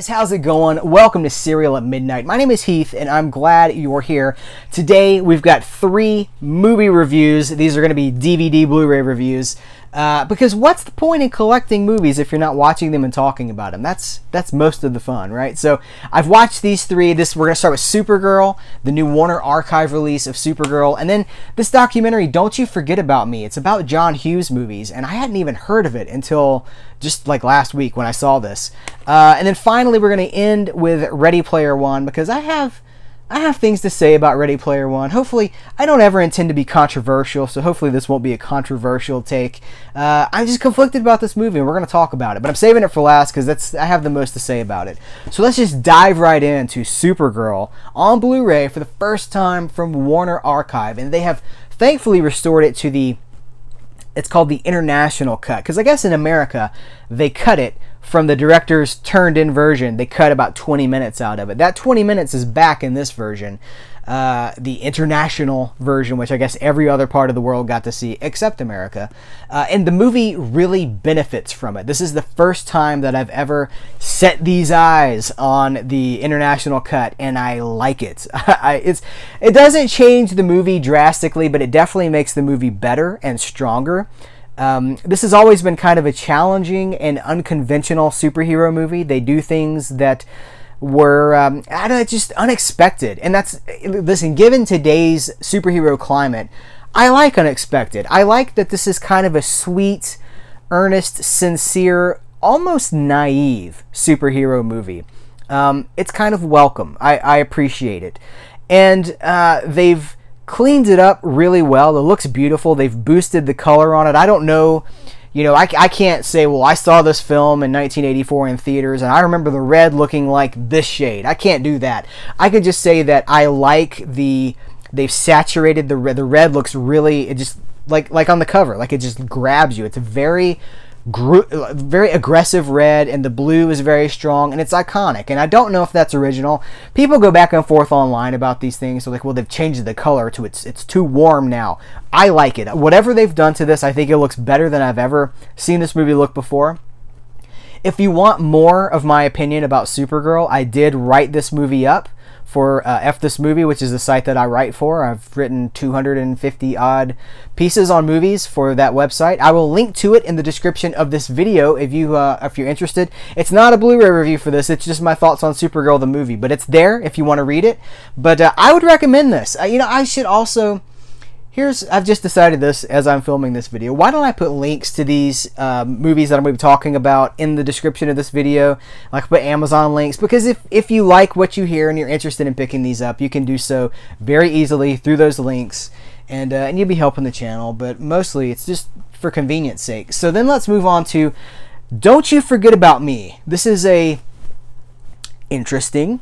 guys, how's it going? Welcome to Serial at Midnight. My name is Heath and I'm glad you're here. Today we've got 3 movie reviews. These are going to be DVD Blu-ray reviews. Because what's the point in collecting movies if you're not watching them and talking about them? That's most of the fun, right? So I've watched these 3. We're going to start with Supergirl, the new Warner Archive release of Supergirl, and then this documentary, Don't You Forget About Me. It's about John Hughes movies, and I hadn't even heard of it until just like last week when I saw this. And then finally we're going to end with Ready Player One, because I have things to say about Ready Player One. Hopefully, I don't ever intend to be controversial, so hopefully this won't be a controversial take. I'm just conflicted about this movie, and we're going to talk about it. But I'm saving it for last because I have the most to say about it. So let's just dive right into Supergirl on Blu-ray for the first time from Warner Archive. And they have thankfully restored it to it's called the International Cut. Because I guess in America, they cut it from the director's turned-in version. They cut about 20 minutes out of it. That 20 minutes is back in this version, the international version, which I guess every other part of the world got to see except America. And the movie really benefits from it. This is the first time that I've ever set these eyes on the international cut, and I like it. It doesn't change the movie drastically, but it definitely makes the movie better and stronger. This has always been kind of a challenging and unconventional superhero movie. They do things that were, I don't know, just unexpected. And listen, given today's superhero climate, I like unexpected. I like that this is kind of a sweet, earnest, sincere, almost naive superhero movie. It's kind of welcome. I appreciate it. And they've cleaned it up really well. It looks beautiful. They've boosted the color on it. I don't know, I can't say, well, I saw this film in 1984 in theaters and I remember the red looking like this shade. I can't do that. I could just say that I like they've saturated the red. The red looks really, it just like on the cover, like it just grabs you. It's a very aggressive red, and the blue is very strong, and it's iconic. And I don't know if that's original. People go back and forth online about these things. So like, well, they've changed the color to it's too warm now. I like it. Whatever they've done to this, I think it looks better than I've ever seen this movie look before. If you want more of my opinion about Supergirl, I did write this movie up for F This Movie, which is the site that I write for. I've written 250 odd pieces on movies for that website. I will link to it in the description of this video if you're interested. It's not a Blu-ray review for this. It's just my thoughts on Supergirl the movie, but it's there if you want to read it. But I would recommend this. I should also. I've just decided this as I'm filming this video. Why don't I put links to these movies that I'm going to be talking about in the description of this video? Like put Amazon links, because if you like what you hear and you're interested in picking these up, you can do so very easily through those links, and you'll be helping the channel. But mostly it's just for convenience sake. So then let's move on to Don't You Forget About Me. This is a interesting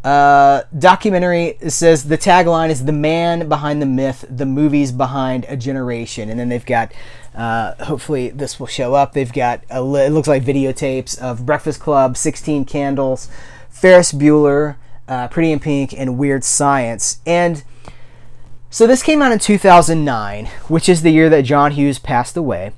documentary. It says the tagline is "The Man Behind the Myth, the Movies Behind a Generation," and then they've got hopefully this will show up. They've got it looks like videotapes of Breakfast Club, 16 Candles, Ferris Bueller, Pretty in Pink, and Weird Science. And so this came out in 2009, which is the year that John Hughes passed away.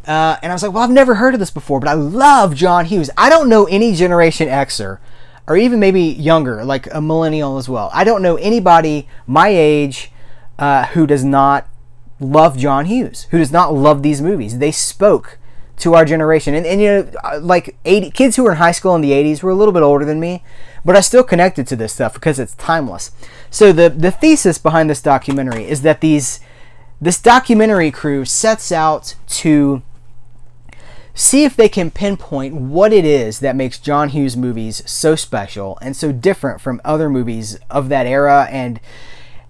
And I was like, well, I've never heard of this before, but I love John Hughes. I don't know any Generation Xer, or even maybe younger, like a millennial as well. I don't know anybody my age who does not love John Hughes, who does not love these movies. They spoke to our generation. And like kids who were in high school in the 80s were a little bit older than me, but I still connected to this stuff because it's timeless. So the thesis behind this documentary is that this documentary crew sets out to see if they can pinpoint what it is that makes John Hughes movies so special and so different from other movies of that era. And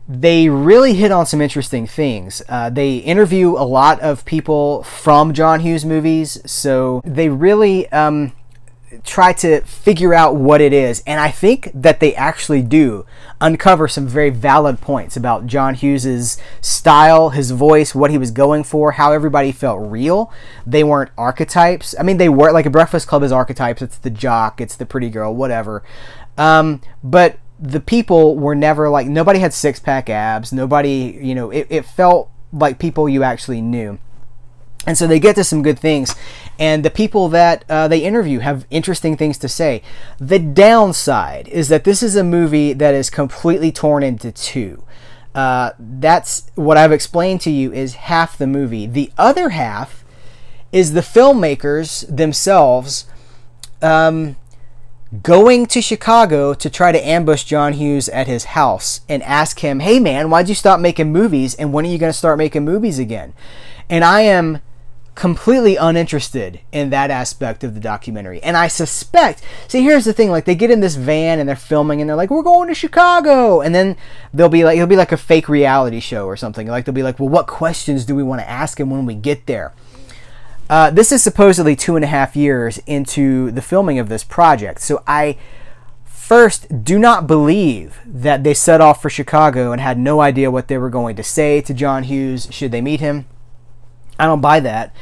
they really hit on some interesting things. They interview a lot of people from John Hughes movies, so they really try to figure out what it is. And I think that they actually do uncover some very valid points about John Hughes's style, his voice, what he was going for, how everybody felt real. They weren't archetypes. I mean, they were, like a Breakfast Club is archetypes. It's the jock, it's the pretty girl, whatever. But the people were never like, nobody had six-pack abs. Nobody, it felt like people you actually knew. And so they get to some good things, and the people that they interview have interesting things to say. The downside is that this is a movie that is completely torn into two. That's what I've explained to you is half the movie. The other half is the filmmakers themselves going to Chicago to try to ambush John Hughes at his house and ask him, hey man, why'd you stop making movies, and when are you going to start making movies again? And I am completely uninterested in that aspect of the documentary. And I suspect, see, here's the thing, like they get in this van and they're filming and they're like, we're going to Chicago, and then it'll be like a fake reality show or something. Like they'll be like, well, what questions do we want to ask him when we get there? This is supposedly 2.5 years into the filming of this project, so I first do not believe that they set off for Chicago and had no idea what they were going to say to John Hughes should they meet him. I don't buy that.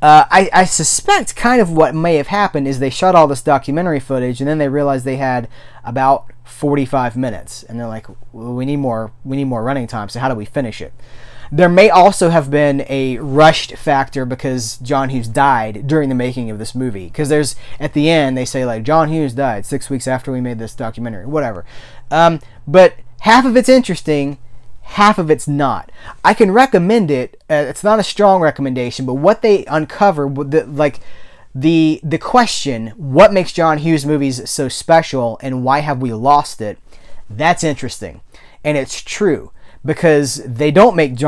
I suspect kind of what may have happened is they shot all this documentary footage and then they realized they had about 45 minutes, and they're like, well, we need more running time, so how do we finish it? There may also have been a rushed factor because John Hughes died during the making of this movie, because there's, at the end they say like, John Hughes died 6 weeks after we made this documentary, whatever. But half of it's interesting, half of it's not. I can recommend it. It's not a strong recommendation, but what they uncover, the question, what makes John Hughes movies so special and why have we lost it, that's interesting. And it's true, because they don't make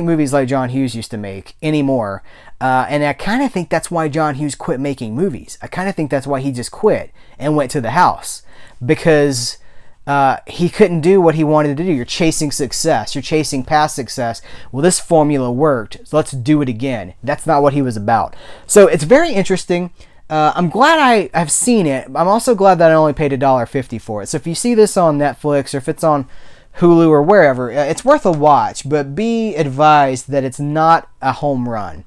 movies like John Hughes used to make anymore. And I kind of think that's why John Hughes quit making movies. I kind of think that's why he just quit and went to the house, because he couldn't do what he wanted to do. You're chasing success. You're chasing past success. Well, this formula worked, so let's do it again. That's not what he was about. So it's very interesting. I'm glad I've seen it. I'm also glad that I only paid $1.50 for it. So if you see this on Netflix or if it's on Hulu or wherever, it's worth a watch, but be advised that it's not a home run.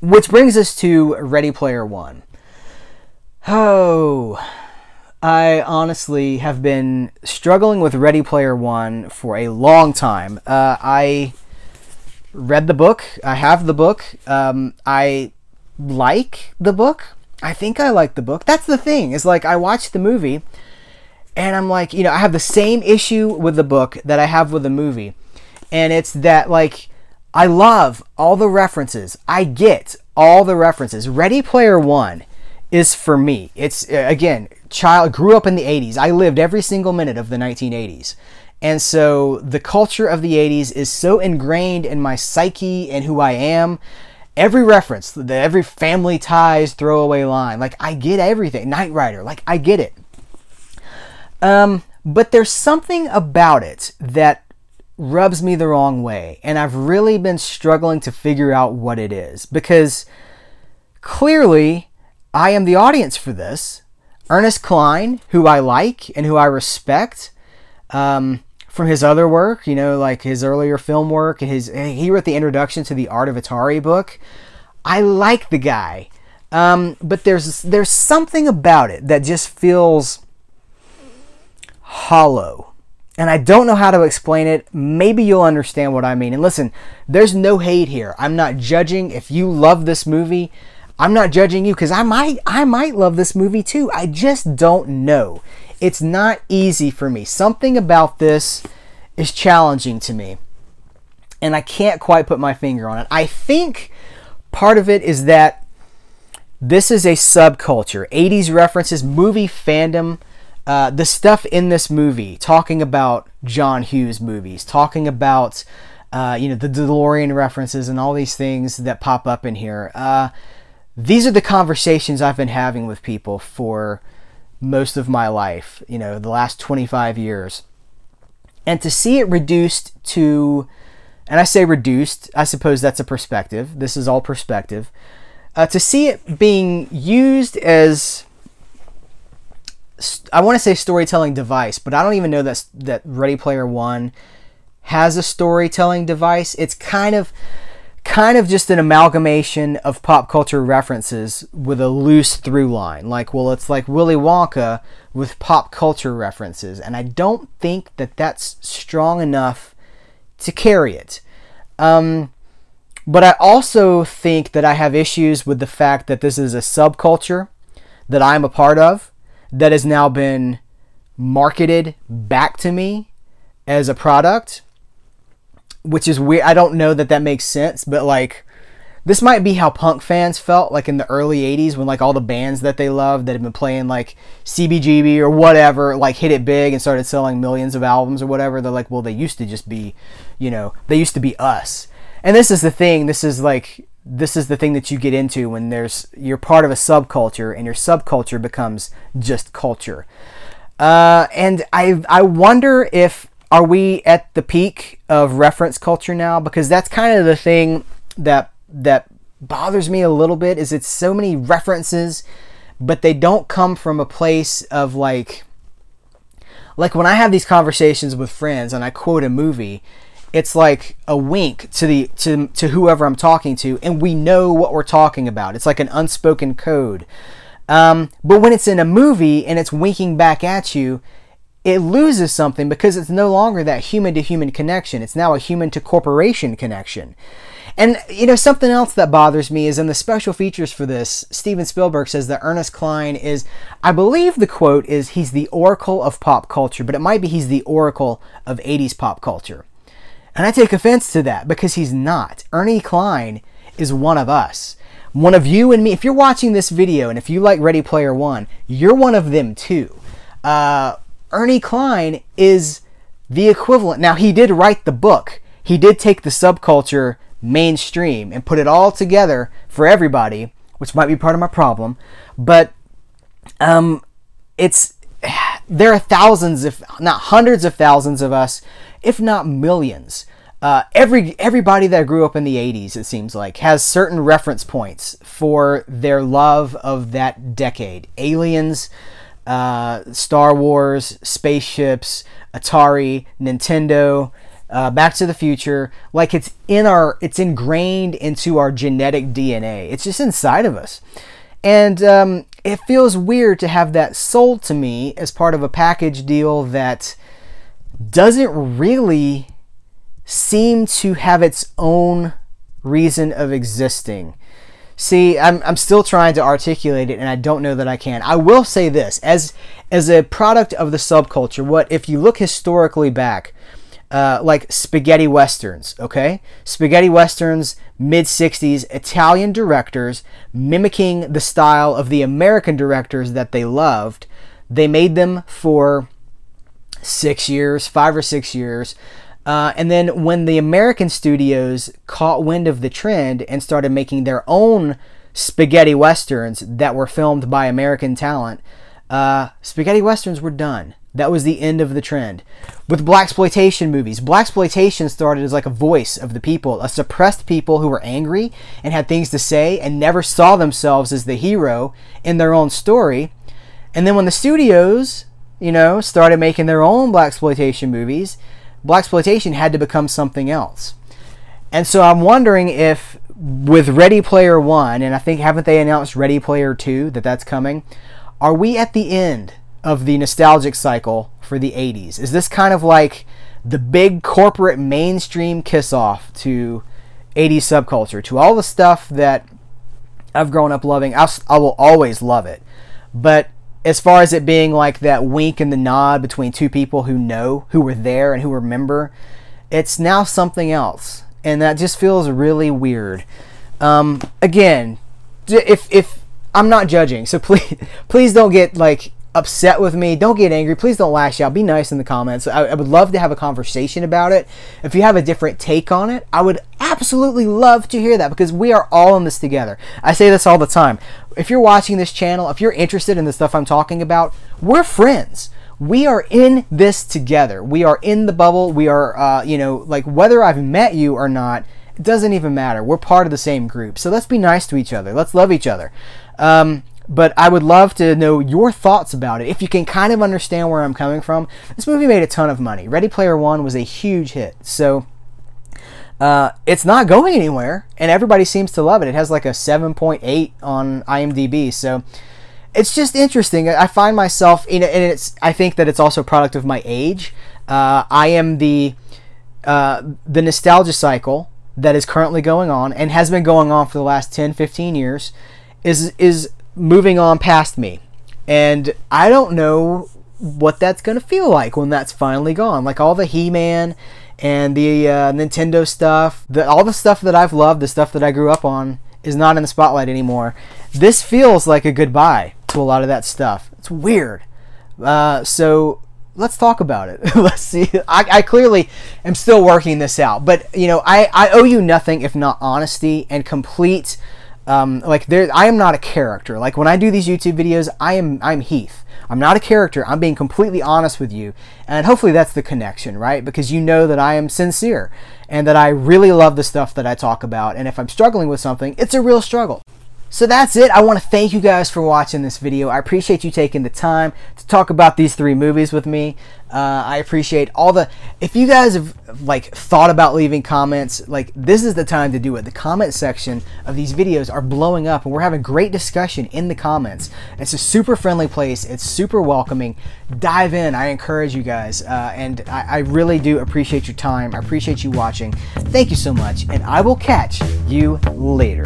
Which brings us to Ready Player One. Oh, I honestly have been struggling with Ready Player One for a long time. I read the book. I have the book. I like the book. I think I like the book. That's the thing. Is like I watched the movie and I'm like, I have the same issue with the book that I have with the movie. And it's that, like, I love all the references. I get all the references. Ready Player One is for me. It's, again, grew up in the 80s. I lived every single minute of the 1980s. And so the culture of the 80s is so ingrained in my psyche and who I am. Every reference, every Family Ties throwaway line, like I get everything. Knight Rider, like I get it. But there's something about it that rubs me the wrong way. And I've really been struggling to figure out what it is. Because clearly I am the audience for this. Ernest Cline, who I like and who I respect, from his other work, like his earlier film work, and he wrote the introduction to the Art of Atari book. I like the guy, but there's something about it that just feels hollow, and I don't know how to explain it. Maybe you'll understand what I mean. And listen, there's no hate here. I'm not judging. If you love this movie, I'm not judging you, because I might love this movie too. I just don't know. It's not easy for me. Something about this is challenging to me, and I can't quite put my finger on it. I think part of it is that this is a subculture. 80s references, movie fandom, the stuff in this movie, talking about John Hughes movies, talking about the DeLorean references and all these things that pop up in here. These are the conversations I've been having with people for most of my life, the last 25 years. And to see it reduced to, and I say reduced, I suppose that's a perspective. This is all perspective. To see it being used as, I want to say storytelling device, but I don't even know that Ready Player One has a storytelling device. It's kind of just an amalgamation of pop culture references with a loose through line. It's like Willy Wonka with pop culture references. And I don't think that that's strong enough to carry it. But I also think that I have issues with the fact that this is a subculture that I'm a part of that has now been marketed back to me as a product, which is weird. I don't know that makes sense, but like, this might be how punk fans felt like in the early 80s when like all the bands that they loved that had been playing like CBGB or whatever like hit it big and started selling millions of albums or whatever. They're like, well, they used to just be, they used to be us. And this is the thing. This is the thing that you get into when you're part of a subculture and your subculture becomes just culture. And I wonder are we at the peak of reference culture now? Because that's kind of the thing that bothers me a little bit, is it's so many references, but they don't come from a place of like when I have these conversations with friends and I quote a movie, it's like a wink to whoever I'm talking to, and we know what we're talking about. It's like an unspoken code. But when it's in a movie and it's winking back at you, it loses something because it's no longer that human-to-human connection. It's now a human-to-corporation connection. And, something else that bothers me is in the special features for this, Steven Spielberg says that Ernest Cline is, I believe the quote is, he's the oracle of pop culture, but it might be he's the oracle of 80s pop culture. And I take offense to that because he's not. Ernie Cline is one of us. One of you and me. If you're watching this video and if you like Ready Player One, you're one of them too. Ernie Cline is the equivalent. Now, he did write the book. He did take the subculture mainstream and put it all together for everybody, which might be part of my problem. But there are thousands, if not hundreds of thousands of us, if not millions. Everybody that grew up in the 80s, it seems like, has certain reference points for their love of that decade. Aliens, Star Wars, spaceships, Atari, Nintendo, Back to the Future. Like, it's ingrained into our genetic DNA. It's just inside of us. And it feels weird to have that sold to me as part of a package deal that doesn't really seem to have its own reason of existing. See, I'm still trying to articulate it, and I don't know that I can. I will say this, as a product of the subculture, if you look historically back, like spaghetti westerns, okay? Spaghetti westerns, mid-60s, Italian directors mimicking the style of the American directors that they loved. They made them for 5 or 6 years. And then when the American studios caught wind of the trend and started making their own spaghetti westerns that were filmed by American talent, spaghetti westerns were done. That was the end of the trend. With blaxploitation movies, blaxploitation started as like a voice of the people, a suppressed people who were angry and had things to say and never saw themselves as the hero in their own story. And then when the studios, started making their own blaxploitation movies, blaxploitation had to become something else. And so I'm wondering if with Ready Player One, and I think haven't they announced Ready Player Two, that's coming, are we at the end of the nostalgic cycle for the 80s? Is this kind of like the big corporate mainstream kiss-off to 80s subculture, to all the stuff that I've grown up loving? I will always love it. But as far as it being like that wink and the nod between two people who were there and who remember, it's now something else. And that just feels really weird. Again, if I'm not judging, so please don't get like upset with me. Don't get angry. Please don't lash out. Be nice in the comments. I would love to have a conversation about it. If you have a different take on it, I would absolutely love to hear that, because we are all in this together. I say this all the time. If you're watching this channel, if you're interested in the stuff I'm talking about, we're friends. We are in this together. We are in the bubble. We are, like, whether I've met you or not, it doesn't even matter. We're part of the same group. So let's be nice to each other. Let's love each other. But I would love to know your thoughts about it. If you can kind of understand where I'm coming from. This movie made a ton of money. Ready Player One was a huge hit. So it's not going anywhere, and everybody seems to love it. It has like a 7.8 on IMDb. So it's just interesting. I find myself, and I think that it's also a product of my age. I am the nostalgia cycle that is currently going on and has been going on for the last 10-15 years is moving on past me, and I don't know what that's gonna feel like when that's finally gone. Like all the He-Man and the Nintendo stuff, all the stuff that I've loved, the stuff that I grew up on, is not in the spotlight anymore. This feels like a goodbye to a lot of that stuff. It's weird. So let's talk about it. Let's see. I clearly am still working this out, but you know, I owe you nothing if not honesty and complete. I am not a character. Like when I do these YouTube videos, I'm Heath. I'm not a character. I'm being completely honest with you, and hopefully that's the connection, right? Because you know that I am sincere and that I really love the stuff that I talk about, and if I'm struggling with something, it's a real struggle. So that's it. I want to thank you guys for watching this video. I appreciate you taking the time to talk about these 3 movies with me. I appreciate all the... If you guys have like thought about leaving comments, like this is the time to do it. The comment section of these videos are blowing up, and we're having great discussion in the comments. It's a super friendly place. It's super welcoming. Dive in. I encourage you guys, and I really do appreciate your time. I appreciate you watching. Thank you so much, and I will catch you later.